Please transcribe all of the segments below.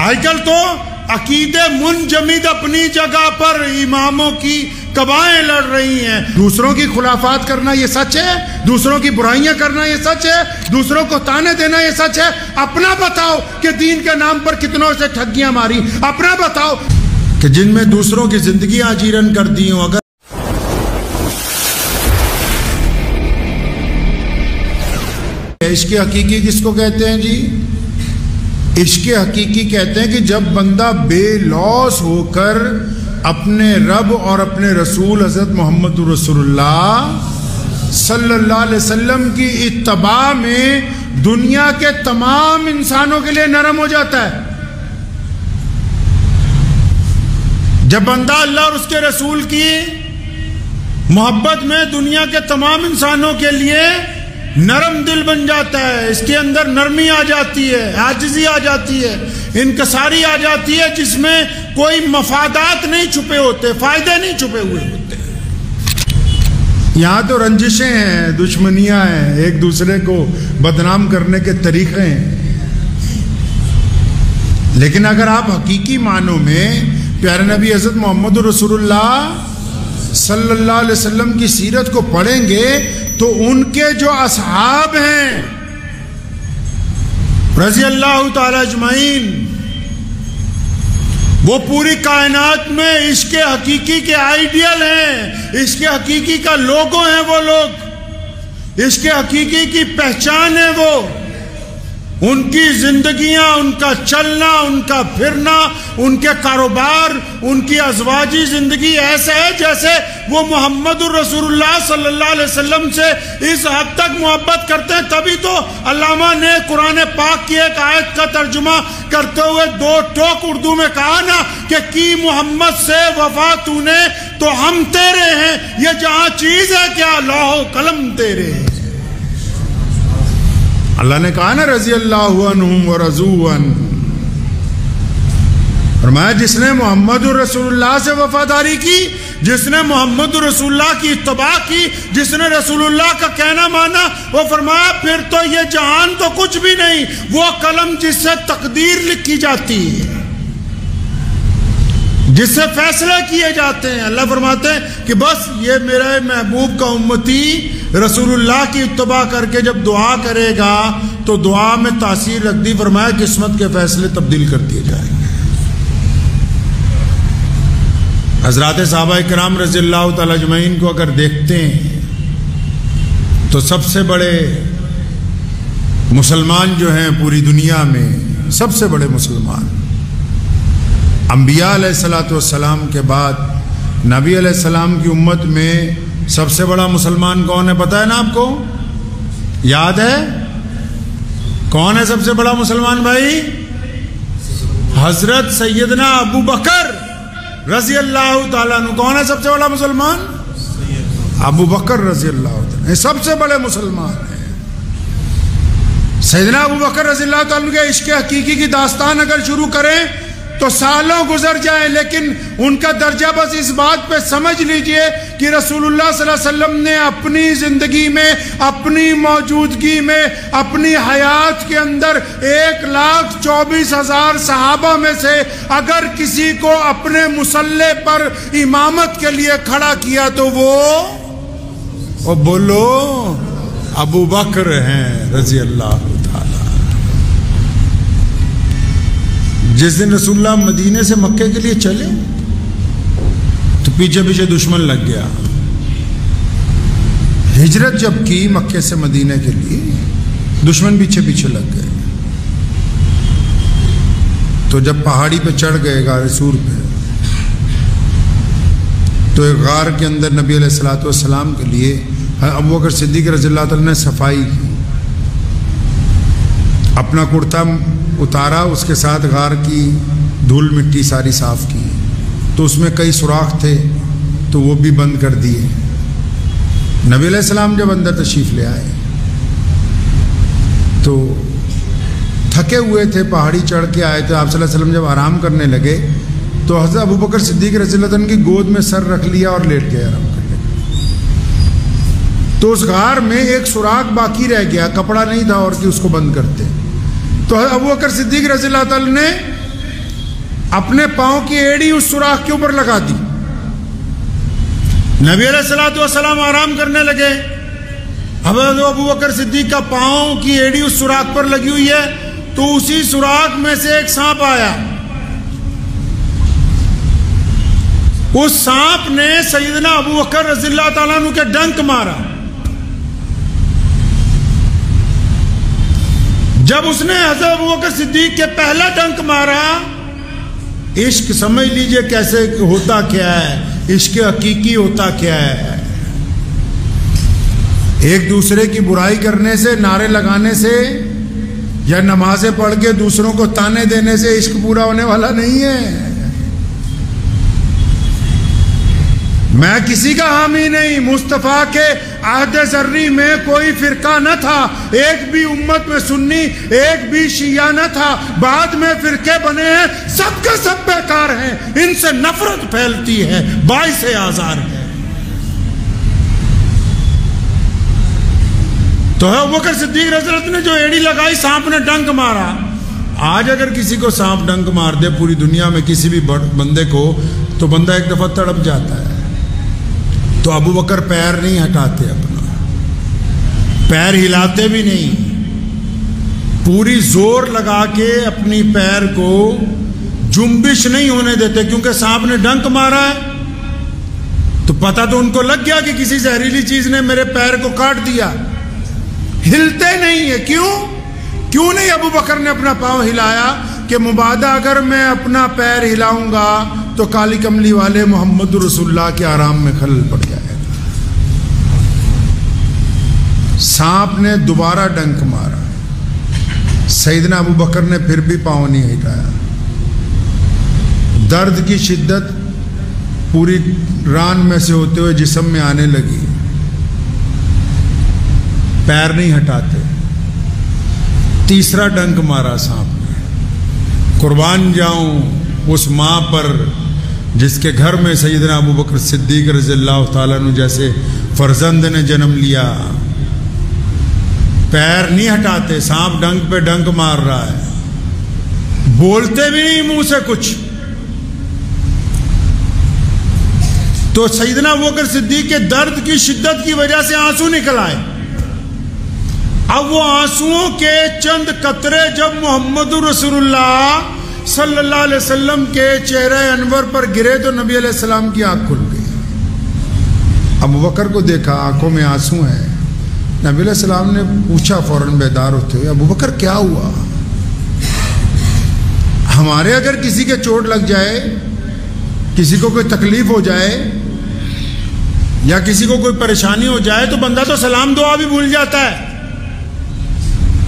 آج کل تو عقیدے منجمد اپنی جگہ پر اماموں کی قبائیں لڑ رہی ہیں. دوسروں کی خلافات کرنا یہ سچ ہے؟ دوسروں کی برائیاں کرنا یہ سچ ہے؟ دوسروں کو تانے دینا یہ سچ ہے؟ اپنا بتاؤ کہ دین کے نام پر کتنوں سے ٹھگیاں ماری. اپنا بتاؤ کہ جن میں دوسروں کی زندگیاں اجیرن کر دی ہوں. اگر عشق حقیقی کس کو کہتے ہیں جی؟ عشق حقیقی کہتے ہیں کہ جب بندہ بے لوث ہو کر اپنے رب اور اپنے رسول حضرت محمد رسول اللہ صلی اللہ علیہ وسلم کی اتباع میں دنیا کے تمام انسانوں کے لیے نرم ہو جاتا ہے. جب بندہ اللہ اور اس کے رسول کی محبت میں دنیا کے تمام انسانوں کے لیے نرم دل بن جاتا ہے، اس کے اندر نرمی آ جاتی ہے، عاجزی آ جاتی ہے، انکساری آ جاتی ہے، جس میں کوئی مفادات نہیں چھپے ہوتے، فائدے نہیں چھپے ہوئے ہوتے. یہاں تو رنجشیں ہیں، دشمنیاں ہیں، ایک دوسرے کو بدنام کرنے کے طریقے ہیں. لیکن اگر آپ حقیقی معنوں میں پیارے نبی حضرت محمد رسول اللہ صلی اللہ علیہ وسلم کی سیرت کو پڑھیں گے تو ان کے جو اصحاب ہیں رضی اللہ تعالی اجمعین، وہ پوری کائنات میں عشق حقیقی کے آئیڈیل ہیں، عشق حقیقی کا لوگو ہیں. وہ لوگ عشق حقیقی کی پہچان ہے. وہ ان کی زندگیاں، ان کا چلنا، ان کا پھرنا، ان کے کاروبار، ان کی ازواجی زندگی ایسا ہے جیسے وہ محمد الرسول اللہ صلی اللہ علیہ وسلم سے اس حد تک محبت کرتے ہیں. تبھی تو علامہ نے قرآن پاک کی ایک آیت کا ترجمہ کرتے ہوئے دو ٹوک اردو میں کہا نا کہ کی محمد سے وفا تو نے تو ہم تیرے ہیں، یہ جہاں چیز ہے کیا لوح و قلم تیرے ہیں. اللہ نے کہا نا رضی اللہ عنہم ورضوا عنہ، فرمایا جس نے محمد رسول اللہ سے وفاداری کی، جس نے محمد رسول اللہ کی اتباع کی، جس نے رسول اللہ کا کہنا مانا، وہ فرمایا پھر تو یہ جہان تو کچھ بھی نہیں، وہ قلم جس سے تقدیر لکھی جاتی ہے، جس سے فیصلے کیے جاتے ہیں. اللہ فرماتے ہیں کہ بس یہ میرے محبوب کا امتی رسول اللہ کی اتباع کر کے جب دعا کرے گا تو دعا میں تاثیر رکھ دی. فرمایا قسمت کے فیصلے تبدیل کر دیے جائیں گے. حضرات صحابہ کرام رضی اللہ تعالی اجمعین کو اگر دیکھتے ہیں تو سب سے بڑے مسلمان جو ہیں پوری دنیا میں، سب سے بڑے مسلمان انبیاء علیہ السلام کے بعد نبی علیہ السلام کی امت میں سب سے بڑا مسلمان کون ہے پتہ ہے نا آپ کو؟ یاد ہے کون ہے سب سے بڑا مسلمان بھائی؟ حضرت سیدنا ابو بکر رضی اللہ تعالیٰ عنہ. کون ہے سب سے بڑا مسلمان؟ ابو بکر رضی اللہ تعالیٰ عنہ سب سے بڑے مسلمان ہیں. سیدنا ابو بکر رضی اللہ تعالیٰ عنہ کے عشق حقیقی کی داستان اگر شروع کریں تو سالوں گزر جائیں، لیکن ان کا درجہ بس اس بات پہ سمجھ لیجئے کہ رسول اللہ صلی اللہ علیہ وسلم نے اپنی زندگی میں، اپنی موجودگی میں، اپنی حیات کے اندر 1,24,000 صحابہ میں سے اگر کسی کو اپنے مصلی پر امامت کے لیے کھڑا کیا تو وہ بولو ابو بکر ہیں رضی اللہ تعالی. جس دن رسول اللہ مدینے سے مکے کے لیے چلے تو پیچھے پیچھے دشمن لگ گیا. ہجرت جب کی مکے سے مدینے کے لیے دشمن پیچھے پیچھے لگ گئے. تو جب پہاڑی پہ چڑھ گئے غار سور پہ تو ایک غار کے اندر نبی علیہ السلام کے لیے ابو بکر صدیق رضی اللہ تعالیٰ نے صفائی کی، اپنا کرتا اتارا، اس کے ساتھ غار کی دھول مٹی ساری صاف کی. تو اس میں کئی سوراخ تھے تو وہ بھی بند کر دیے. نبی علیہ السلام جب اندر تشریف لے آئے تو تھکے ہوئے تھے، پہاڑی چڑھ کے آئے تھے. آپ صلی اللہ علیہ وسلم جب آرام کرنے لگے تو حضرت ابو بکر صدیق رضی اللہ عنہ کی گود میں سر رکھ لیا اور لیٹ گئے آرام کرنے. تو اس غار میں ایک سوراخ باقی رہ گیا، کپڑا نہیں تھا اور کہ اس کو بند کرتے. تو ابو بکر صدیق رضی اللہ تعالیٰ نے اپنے پاؤں کی ایڑی اس سوراخ کے اوپر لگا دی. نبی علیہ الصلوۃ والسلام آرام کرنے لگے. حضرت ابو بکر صدیق کا پاؤں کی ایڑی اس سوراخ پر لگی ہوئی ہے تو اسی سوراخ میں سے ایک سانپ آیا. اس سانپ نے سیدنا ابو بکر رضی اللہ تعالیٰ عنہ کے ڈنک مارا. جب اس نے حضرت ابو بکر صدیق کے پہلا ڈنک مارا، عشق سمجھ لیجئے کیسے ہوتا کیا ہے، عشق حقیقی ہوتا کیا ہے. ایک دوسرے کی برائی کرنے سے، نعرے لگانے سے یا نمازیں پڑھ کے دوسروں کو تانے دینے سے عشق پورا ہونے والا نہیں ہے. میں کسی کا حامی نہیں. مصطفیٰ کے عہد ذری میں کوئی فرقہ نہ تھا، ایک بھی امت میں سنی، ایک بھی شیعہ نہ تھا. بعد میں فرقے بنے ہیں، سب کے سب بیکار ہیں. ان سے نفرت پھیلتی ہے، باعث آزار ہے. تو ابو بکر صدیق رضی اللہ عنہ نے جو ایڑی لگائی، سانپ نے ڈنک مارا. آج اگر کسی کو سانپ ڈنک مار دے پوری دنیا میں کسی بھی بندے کو، تو بندہ ایک دفعہ تڑپ جاتا ہے. تو ابو بکر پیر نہیں ہٹاتے، اپنا پیر ہلاتے بھی نہیں، پوری زور لگا کے اپنی پیر کو جنبش نہیں ہونے دیتے. کیونکہ سانپ نے ڈنک مارا ہے تو پتہ تو ان کو لگ گیا کہ کسی زہریلی چیز نے میرے پیر کو کاٹ دیا. ہلتے نہیں ہے. کیوں نہیں ابو بکر نے اپنا پاؤں ہلایا کہ مبادہ اگر میں اپنا پیر ہلاؤں گا تو کالی کملی والے محمد رسول اللہ کے آرام میں خلل پڑ جائے گا. سانپ نے دوبارہ ڈنک مارا. سیدنا ابو بکر نے پھر بھی پاؤں نہیں ہٹایا. درد کی شدت پوری ران میں سے ہوتے ہوئے جسم میں آنے لگی. پیر نہیں ہٹاتے. تیسرا ڈنک مارا سانپ نے. قربان جاؤں اس ماں پر جس کے گھر میں سیدنا ابو بکر صدیق رضی اللہ تعالیٰ عنہ جیسے فرزند نے جنم لیا. پیر نہیں ہٹاتے، سانپ ڈنک پہ ڈنک مار رہا ہے، بولتے بھی نہیں منہ سے کچھ. تو سیدنا ابو بکر صدیق کے درد کی شدت کی وجہ سے آنسو نکل آئے. اب وہ آنسوؤں کے چند قطرے جب محمد رسول اللہ صلی اللہ علیہ وسلم کے چہرہ انور پر گرے تو نبی علیہ السلام کی آنکھ کھل گئی. ابو بکر کو دیکھا، آنکھوں میں آنسو ہیں. نبی علیہ السلام نے پوچھا فوراً بیدار ہوتے ہوئے، ابو بکر کیا ہوا؟ ہمارے اگر کسی کے چوٹ لگ جائے، کسی کو کوئی تکلیف ہو جائے یا کسی کو کوئی پریشانی ہو جائے تو بندہ تو سلام دعا بھی بھول جاتا ہے،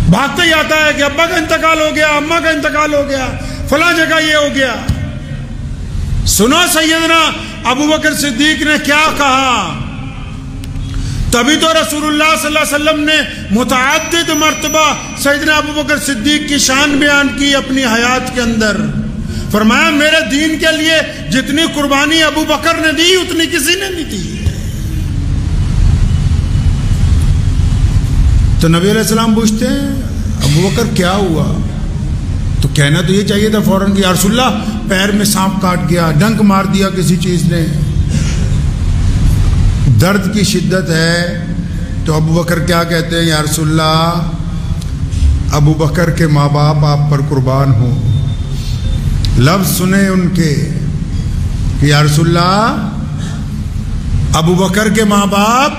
بھاگتے ہی آتا ہے کہ ابا کا انتقال ہو گیا، اماں کا انتقال ہو گیا، فلاں جگہ یہ ہو گیا. سنو سیدنا ابو بکر صدیق نے کیا کہا. تبھی تو رسول اللہ صلی اللہ علیہ وسلم نے متعدد مرتبہ سیدنا ابو بکر صدیق کی شان بیان کی اپنی حیات کے اندر. فرمایا میرے دین کے لیے جتنی قربانی ابو بکر نے دی اتنی کسی نے نہیں دی. تو نبی علیہ السلام پوچھتے ہیں ابو بکر کیا ہوا؟ تو کہنا تو یہ چاہیے تھا فوراً کہ یا رسول اللہ پیر میں سانپ کاٹ گیا، ڈنک مار دیا کسی چیز نے. درد کی شدت ہے تو ابو بکر کیا کہتے ہیں؟ یا رسول اللہ ابو بکر کے ماں باپ آپ پر قربان ہوں. لفظ سنیں ان کے کہ یا رسول اللہ ابو بکر کے ماں باپ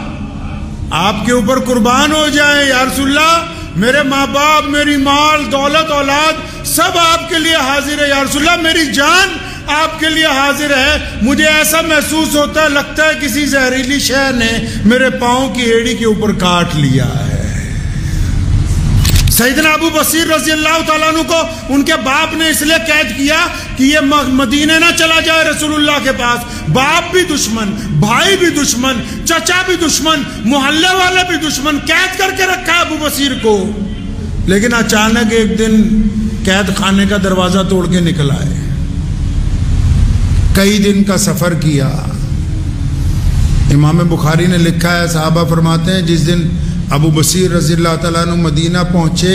آپ کے اوپر قربان ہو جائیں. یا رسول اللہ میرے ماں باپ، میری مال دولت اولاد سب آپ کے لیے حاضر ہے. یا رسول اللہ میری جان آپ کے لیے حاضر ہے. مجھے ایسا محسوس ہوتا ہے لگتا ہے کسی زہریلی شے نے میرے پاؤں کی ایڑی کے اوپر کاٹ لیا ہے. سیدنا ابو بصیر رضی اللہ تعالیٰ عنہ کو ان کے باپ نے اس لیے قید کیا کہ یہ مدینے نہ چلا جائے رسول اللہ کے پاس. باپ بھی دشمن، بھائی بھی دشمن، چچا بھی دشمن، محلے والے بھی دشمن، قید کر کے رکھا ہے ابو بصیر کو. لیکن اچانک ایک دن قید خانے کا دروازہ توڑ کے نکل آئے. کئی دن کا سفر کیا. امام بخاری نے لکھا ہے، صحابہ فرماتے ہیں جس دن ابو بصیر رضی اللہ تعالیٰ عنہ مدینہ پہنچے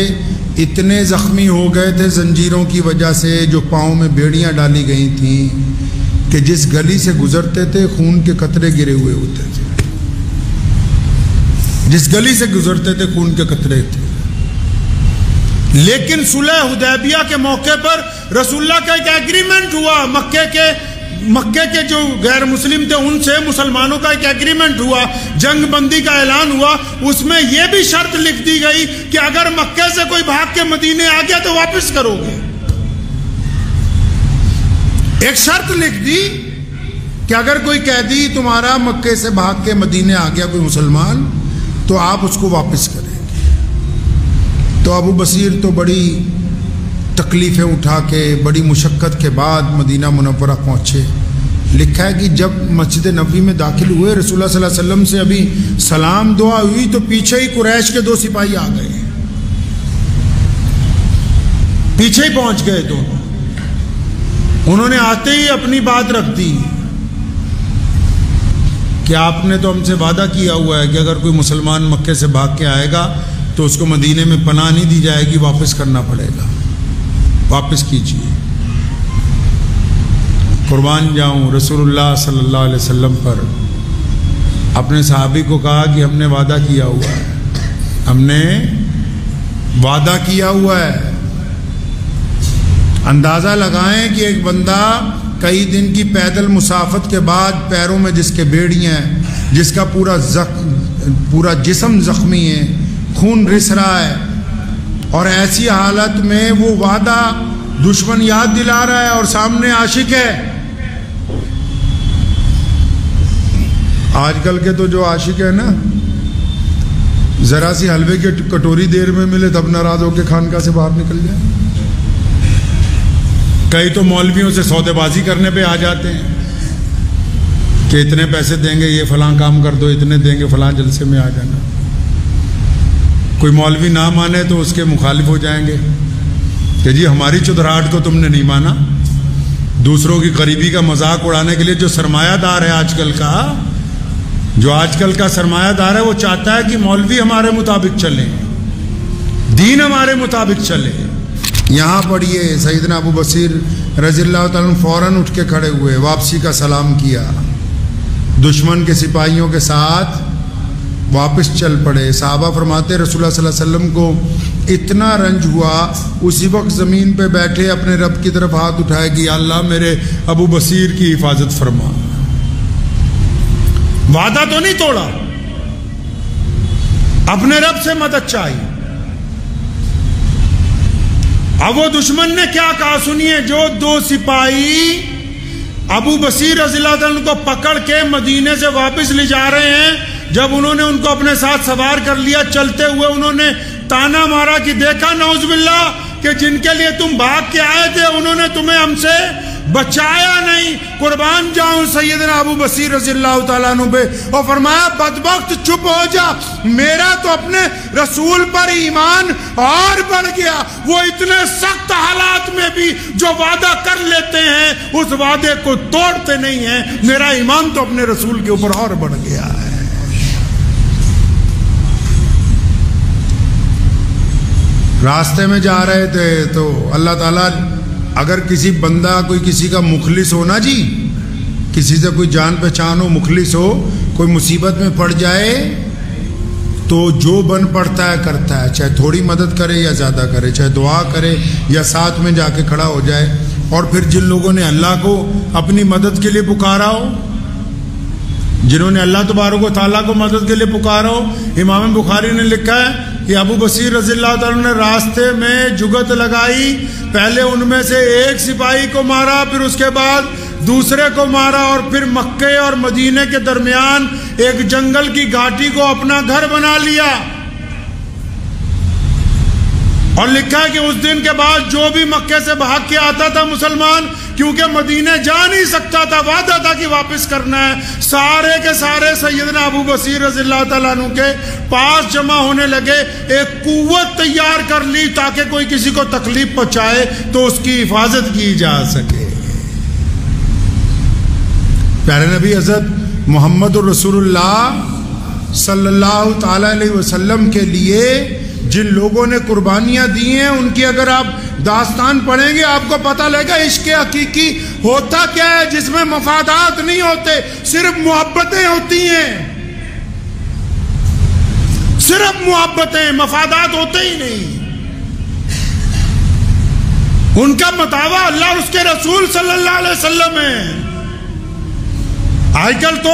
اتنے زخمی ہو گئے تھے زنجیروں کی وجہ سے، جو پاؤں میں بیڑیاں ڈالی گئی تھیں، کہ جس گلی سے گزرتے تھے خون کے قطرے گرے ہوئے ہوتے تھے، جس گلی سے گزرتے تھے خون کے قطرے تھے۔ لیکن صلح حدیبیہ کے موقع پر رسول اللہ کا ایک ایگریمنٹ ہوا، مکے کے جو غیر مسلم تھے ان سے مسلمانوں کا ایک ایگریمنٹ ہوا، جنگ بندی کا اعلان ہوا۔ اس میں یہ بھی شرط لکھ دی گئی کہ اگر مکے سے کوئی بھاگ کے مدینے آ گیا تو واپس کرو گے۔ ایک شرط لکھ دی کہ اگر کوئی قیدی تمہارا مکے سے بھاگ کے مدینے آ گیا، کوئی مسلمان، تو آپ اس کو واپس کریں گے۔ تو ابو بصیر تو بڑی تکلیفیں اٹھا کے، بڑی مشقت کے بعد مدینہ منورہ پہنچے۔ لکھا ہے کہ جب مسجد نبوی میں داخل ہوئے، رسول اللہ صلی اللہ علیہ وسلم سے ابھی سلام دعا ہوئی تو پیچھے ہی قریش کے 2 سپاہی آ گئے، پیچھے ہی پہنچ گئے دونوں۔ انہوں نے آتے ہی اپنی بات رکھ دی کہ آپ نے تو ہم سے وعدہ کیا ہوا ہے کہ اگر کوئی مسلمان مکے سے بھاگ کے آئے گا تو اس کو مدینے میں پناہ نہیں دی جائے گی، واپس کرنا پڑے گا، واپس کیجیے۔ قربان جاؤں رسول اللہ صلی اللہ علیہ وسلم پر اپنے صحابی کو کہا کہ ہم نے وعدہ کیا ہوا ہے، ہم نے وعدہ کیا ہوا ہے۔ اندازہ لگائیں کہ ایک بندہ کئی دن کی پیدل مسافت کے بعد پیروں میں جس کے بیڑیاں ہیں، جس کا پورا جسم زخمی ہے، خون رس رہا ہے، اور ایسی حالت میں وہ وعدہ دشمن یاد دلا رہا ہے اور سامنے عاشق ہے۔ آج کل کے تو جو عاشق ہے نا، ذرا سی حلوے کی کٹوری دیر میں ملے تب ناراض ہو کے خانقاہ سے باہر نکل جائے۔ کئی تو مولویوں سے سودے بازی کرنے پہ آ جاتے ہیں کہ اتنے پیسے دیں گے یہ فلاں کام کر دو، اتنے دیں گے فلاں جلسے میں آ جانا۔ کوئی مولوی نہ مانے تو اس کے مخالف ہو جائیں گے کہ جی ہماری چودراہٹ کو تم نے نہیں مانا۔ دوسروں کی غریبی کا مذاق اڑانے کے لیے جو سرمایہ دار ہے آج کل کا سرمایہ دار ہے، وہ چاہتا ہے کہ مولوی ہمارے مطابق چلیں، دین ہمارے مطابق چلے۔ یہاں پڑھیے سیدنا ابو بصیر رضی اللہ تعالیٰ عنہ فوراً اٹھ کے کھڑے ہوئے، واپسی کا سلام کیا، دشمن کے سپاہیوں کے ساتھ واپس چل پڑے۔ صحابہ فرماتے رسول اللہ صلی اللہ علیہ وسلم کو اتنا رنج ہوا، اسی وقت زمین پہ بیٹھے اپنے رب کی طرف ہاتھ اٹھائے کہ یا اللہ میرے ابو بصیر کی حفاظت فرما۔ وعدہ تو نہیں توڑا، اپنے رب سے مدد چاہیے۔ اب وہ دشمن نے کیا کہا سنیے، جو 2 سپاہی ابو بصیر رضی اللہ عنہ کو پکڑ کے مدینے سے واپس لے جا رہے ہیں، جب انہوں نے ان کو اپنے ساتھ سوار کر لیا، چلتے ہوئے انہوں نے تانا مارا کہ دیکھا نعوذ باللہ کہ جن کے لیے تم بھاگ کے آئے تھے انہوں نے تمہیں ہم سے بچایا نہیں۔ قربان جاؤں سیدنا ابو بصیر رضی اللہ تعالیٰ عنہ پہ، اور فرمایا بدبخت چپ ہو جا، میرا تو اپنے رسول پر ایمان اور بڑھ گیا۔ وہ اتنے سخت حالات میں بھی جو وعدہ کر لیتے ہیں اس وعدے کو توڑتے نہیں ہیں، میرا ایمان تو اپنے رسول کے اوپر اور بڑھ گیا ہے۔ راستے میں جا رہے تھے تو اللہ تعالیٰ اگر کسی بندہ کوئی کسی کا مخلص ہو نا جی، کسی سے کوئی جان پہچان ہو، مخلص ہو، کوئی مصیبت میں پڑ جائے تو جو بن پڑتا ہے کرتا ہے، چاہے تھوڑی مدد کرے یا زیادہ کرے، چاہے دعا کرے یا ساتھ میں جا کے کھڑا ہو جائے۔ اور پھر جن لوگوں نے اللہ کو اپنی مدد کے لیے پکارا ہو، جنہوں نے اللہ تبارک و تعالیٰ کو مدد کے لیے پکارا ہو، امام بخاری نے لکھا ہے کہ ابو بصیر رضی اللہ تعالیٰ نے راستے میں جگت لگائی، پہلے ان میں سے ایک سپاہی کو مارا، پھر اس کے بعد دوسرے کو مارا، اور پھر مکے اور مدینے کے درمیان ایک جنگل کی گھاٹی کو اپنا گھر بنا لیا۔ اور لکھا ہے کہ اس دن کے بعد جو بھی مکے سے بھاگ کے آتا تھا مسلمان، کیونکہ مدینے جا نہیں سکتا تھا، وعدہ تھا کہ واپس کرنا ہے، سارے کے سارے سیدنا ابو بصیر رضی اللہ تعالیٰ عنہ کے پاس جمع ہونے لگے، ایک قوت تیار کر لی تاکہ کوئی کسی کو تکلیف پہنچائے تو اس کی حفاظت کی جا سکے۔ پیارے نبی حضرت محمد الرسول اللہ صلی اللہ تعالی علیہ وسلم کے لیے جن لوگوں نے قربانیاں دی ہیں ان کی اگر آپ داستان پڑھیں گے آپ کو پتہ لگے گا عشق حقیقی ہوتا کیا ہے، جس میں مفادات نہیں ہوتے، صرف محبتیں ہوتی ہیں، صرف محبتیں، مفادات ہوتے ہی نہیں۔ ان کا متاوا اللہ اور اس کے رسول صلی اللہ علیہ وسلم ہے۔ آج کل تو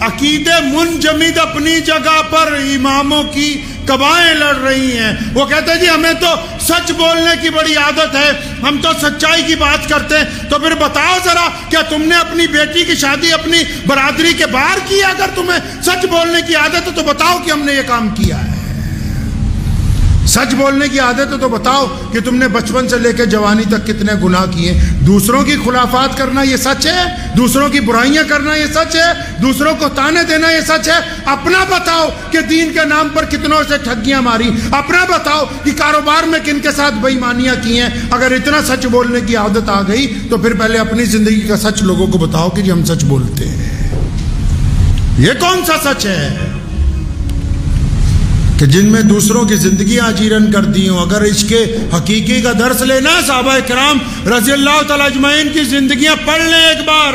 عقیدے منجمد اپنی جگہ پر اماموں کی قبائیں لڑ رہی ہیں۔ وہ کہتے ہیں جی ہمیں تو سچ بولنے کی بڑی عادت ہے، ہم تو سچائی کی بات کرتے ہیں۔ تو پھر بتاؤ ذرا، کیا تم نے اپنی بیٹی کی شادی اپنی برادری کے باہر کی؟ اگر تمہیں سچ بولنے کی عادت ہے تو بتاؤ کہ ہم نے یہ کام کیا ہے۔ سچ بولنے کی عادت ہے تو بتاؤ کہ تم نے بچپن سے لے کے جوانی تک کتنے گناہ کیے۔ دوسروں کی خلافات کرنا یہ سچ ہے؟ دوسروں کی برائیاں کرنا یہ سچ ہے؟ دوسروں کو تانے دینا یہ سچ ہے؟ اپنا بتاؤ کہ دین کے نام پر کتنوں سے ٹھگیاں ماری، اپنا بتاؤ کہ کاروبار میں کن کے ساتھ بے ایمانیاں کی ہیں۔ اگر اتنا سچ بولنے کی عادت آ گئی تو پھر پہلے اپنی زندگی کا سچ لوگوں کو بتاؤ کہ جی ہم سچ بولتے ہیں۔ یہ کون سا سچ ہے کہ جن میں دوسروں کی زندگیاں اجیرن کر دی ہوں؟ اگر عشق حقیقی کا درس لینا ہے صحابہ کرام رضی اللہ تعالی اجمعین کی زندگیاں پڑھ لیں ایک بار۔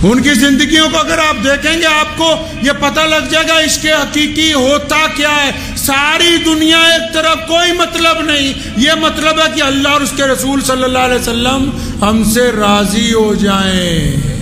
ان کی زندگیوں کو اگر آپ دیکھیں گے آپ کو یہ پتہ لگ جائے گا عشق حقیقی ہوتا کیا ہے۔ ساری دنیا ایک طرف، کوئی مطلب نہیں، یہ مطلب ہے کہ اللہ اور اس کے رسول صلی اللہ علیہ وسلم ہم سے راضی ہو جائیں۔